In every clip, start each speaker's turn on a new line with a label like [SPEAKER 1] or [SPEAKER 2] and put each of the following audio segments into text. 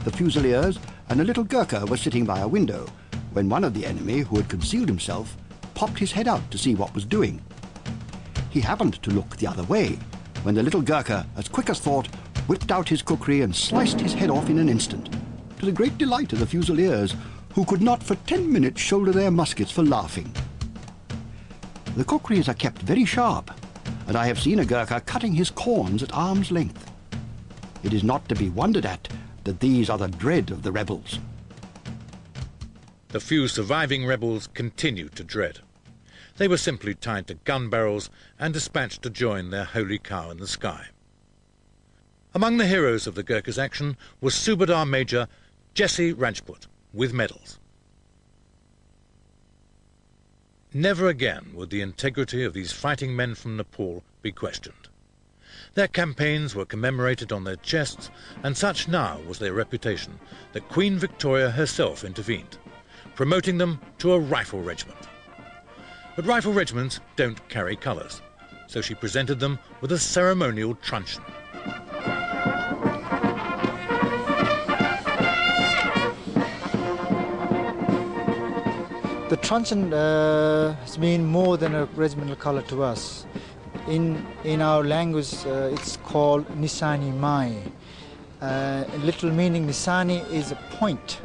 [SPEAKER 1] the Fusiliers and a little Gurkha were sitting by a window when one of the enemy, who had concealed himself, popped his head out to see what was doing. He happened to look the other way when the little Gurkha, as quick as thought, whipped out his kukri and sliced his head off in an instant, to the great delight of the Fusiliers, who could not for 10 minutes shoulder their muskets for laughing. The kukris are kept very sharp, and I have seen a Gurkha cutting his corns at arm's length. It is not to be wondered at that these are the dread of the rebels.
[SPEAKER 2] The few surviving rebels continued to dread. They were simply tied to gun barrels and dispatched to join their holy cow in the sky. Among the heroes of the Gurkhas' action was Subadar Major Jesse Rajput, with medals. Never again would the integrity of these fighting men from Nepal be questioned. Their campaigns were commemorated on their chests, and such now was their reputation that Queen Victoria herself intervened, promoting them to a rifle regiment. But rifle regiments don't carry colours, so she presented them with a ceremonial truncheon.
[SPEAKER 3] The truncheon has been more than a regimental colour to us. In our language, it's called Nisani Mai. Literal meaning, Nisani is a point,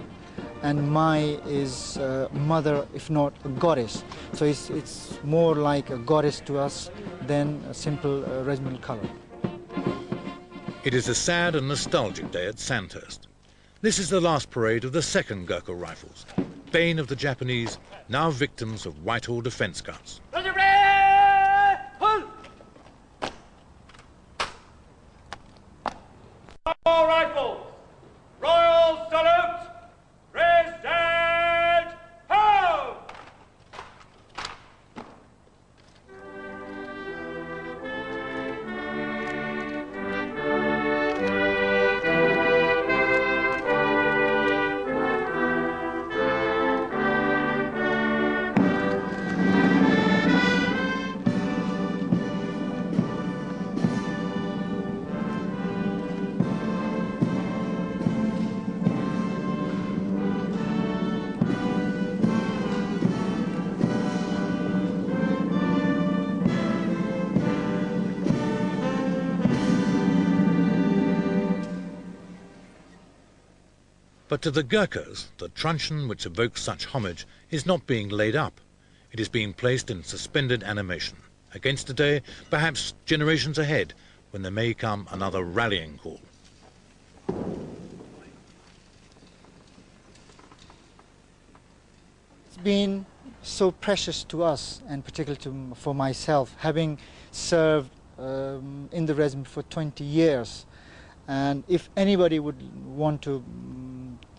[SPEAKER 3] and Mai is mother, if not a goddess. So it's more like a goddess to us than a simple regimental colour.
[SPEAKER 2] It is a sad and nostalgic day at Sandhurst. This is the last parade of the 2nd Gurkha Rifles, bane of the Japanese, now victims of Whitehall defence guns.
[SPEAKER 4] All rifles! Royal salute! Present! Ho!
[SPEAKER 2] But to the Gurkhas, the truncheon which evokes such homage is not being laid up. It is being placed in suspended animation, against a day, perhaps generations ahead, when there may come another rallying call.
[SPEAKER 3] It's been so precious to us, and particularly for myself, having served in the regiment for 20 years. And if anybody would want to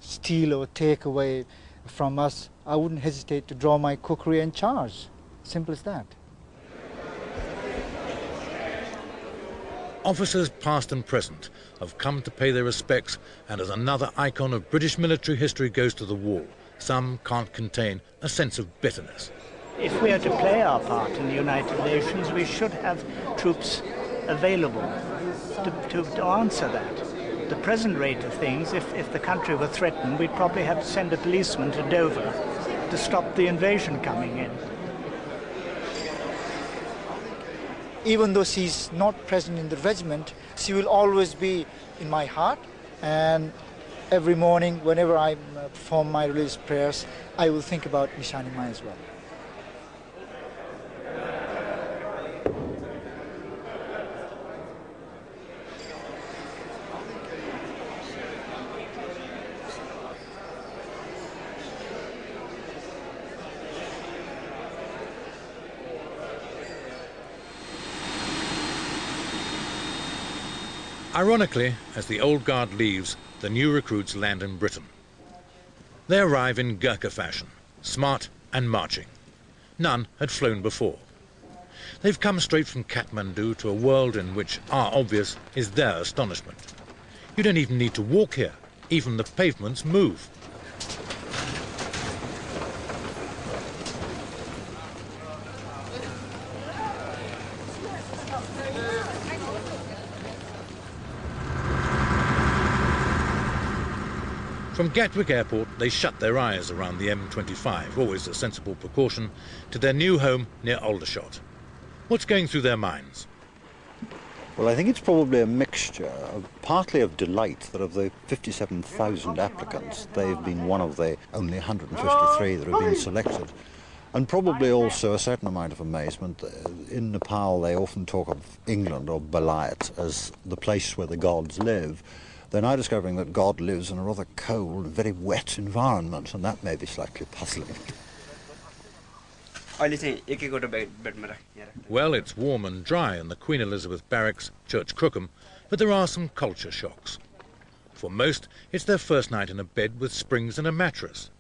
[SPEAKER 3] steal or take away from us, I wouldn't hesitate to draw my kukri and charge. Simple as that.
[SPEAKER 2] Officers past and present have come to pay their respects, and as another icon of British military history goes to the wall, some can't contain a sense of bitterness.
[SPEAKER 5] If we are to play our part in the United Nations, we should have troops available to answer that. The present rate of things, if the country were threatened, we'd probably have to send a policeman to Dover to stop the invasion coming in.
[SPEAKER 3] Even though she's not present in the regiment, she will always be in my heart, and every morning, whenever I perform my religious prayers, I will think about Nishani Mai as well.
[SPEAKER 2] Ironically, as the old guard leaves, the new recruits land in Britain. They arrive in Gurkha fashion, smart and marching. None had flown before. They've come straight from Kathmandu to a world in which our obvious is their astonishment. You don't even need to walk here. Even the pavements move. From Gatwick Airport, they shut their eyes around the M25, always a sensible precaution, to their new home near Aldershot. What's going through their minds?
[SPEAKER 6] Well, I think it's probably a mixture, partly of delight that of the 57,000 applicants, they've been one of the only 153 that have been selected. And probably also a certain amount of amazement. In Nepal, they often talk of England, or Balayat, as the place where the gods live. They're now discovering that God lives in a rather cold, very wet environment, and that may be slightly puzzling.
[SPEAKER 2] Well, it's warm and dry in the Queen Elizabeth Barracks, Church Crookham, but there are some culture shocks. For most, it's their first night in a bed with springs and a mattress.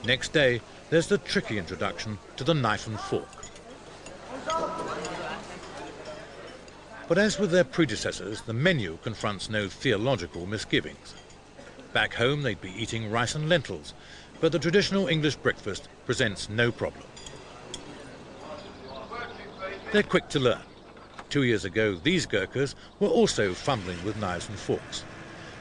[SPEAKER 2] Next day, there's the tricky introduction to the knife and fork. But as with their predecessors, the menu confronts no theological misgivings. Back home, they'd be eating rice and lentils, but the traditional English breakfast presents no problem. They're quick to learn. 2 years ago, these Gurkhas were also fumbling with knives and forks.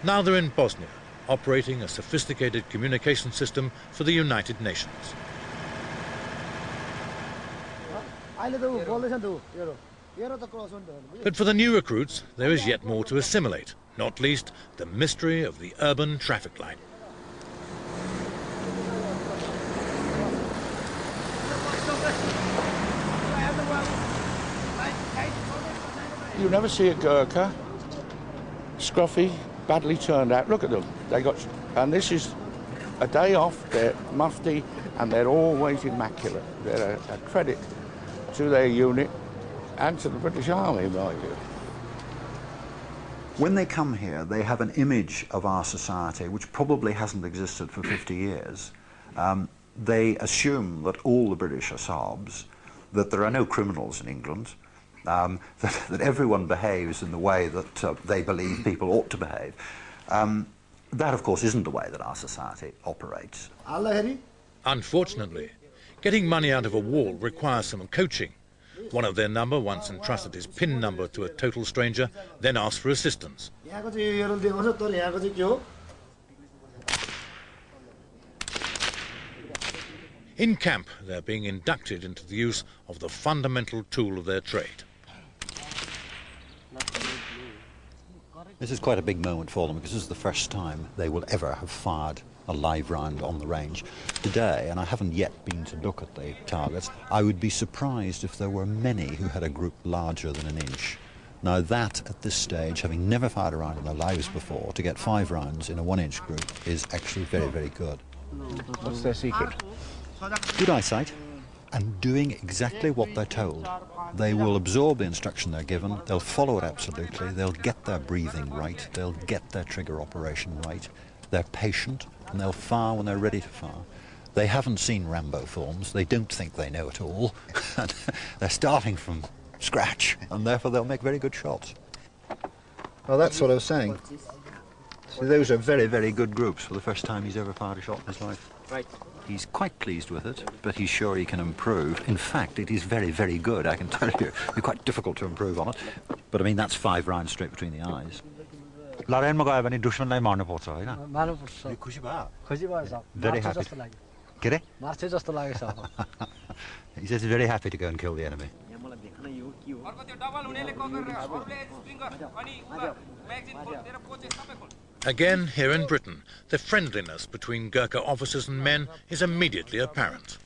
[SPEAKER 2] Now they're in Bosnia, operating a sophisticated communication system for the United Nations. But for the new recruits, there is yet more to assimilate, not least the mystery of the urban traffic light.
[SPEAKER 7] You never see a Gurkha, scruffy, badly turned out. Look at them. And this is a day off, they're mufti, and they're always immaculate. They're a credit to their unit and to the British Army, mind you.
[SPEAKER 6] When they come here, they have an image of our society which probably hasn't existed for 50 years. They assume that all the British are Sobs, that there are no criminals in England, that everyone behaves in the way that they believe people ought to behave. That, of course, isn't the way that our society operates.
[SPEAKER 2] Unfortunately, getting money out of a wall requires some coaching. One of their number once entrusted his PIN number to a total stranger, then asked for assistance. In camp, they're being inducted into the use of the fundamental tool of their trade.
[SPEAKER 6] This is quite a big moment for them because this is the first time they will ever have fired a live round on the range. Today, and I haven't yet been to look at the targets, I would be surprised if there were many who had a group larger than an inch. Now that, at this stage, having never fired a round in their lives before, to get 5 rounds in a 1-inch group is actually very, very good.
[SPEAKER 7] What's their secret?
[SPEAKER 6] Good eyesight and doing exactly what they're told. They will absorb the instruction they're given, they'll follow it absolutely, they'll get their breathing right, they'll get their trigger operation right, they're patient, and they'll fire when they're ready to fire. They haven't seen Rambo films, they don't think they know it all, they're starting from scratch, and therefore they'll make very good shots. Well, that's what I was saying. So those are very, very good groups for the first time he's ever fired a shot in his life. Right. He's quite pleased with it, but he's sure he can improve. In fact, it is very, very good, I can tell you. It'd be quite difficult to improve on it. But I mean, that's 5 rounds straight between the eyes. Very happy. He says he's very happy to go and kill the enemy.
[SPEAKER 2] Again, here in Britain, the friendliness between Gurkha officers and men is immediately apparent.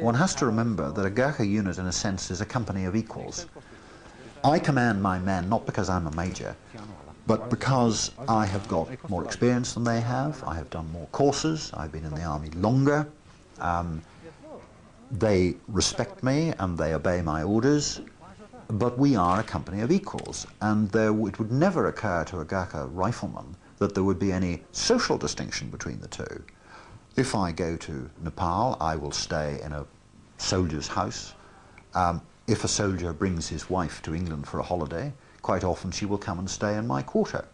[SPEAKER 6] One has to remember that a Gurkha unit, in a sense, is a company of equals. I command my men not because I'm a major, but because I have got more experience than they have, I have done more courses, I've been in the army longer, they respect me and they obey my orders, but we are a company of equals, and it would never occur to a Gurkha rifleman that there would be any social distinction between the two. If I go to Nepal, I will stay in a soldier's house. If a soldier brings his wife to England for a holiday, quite often she will come and stay in my quarter.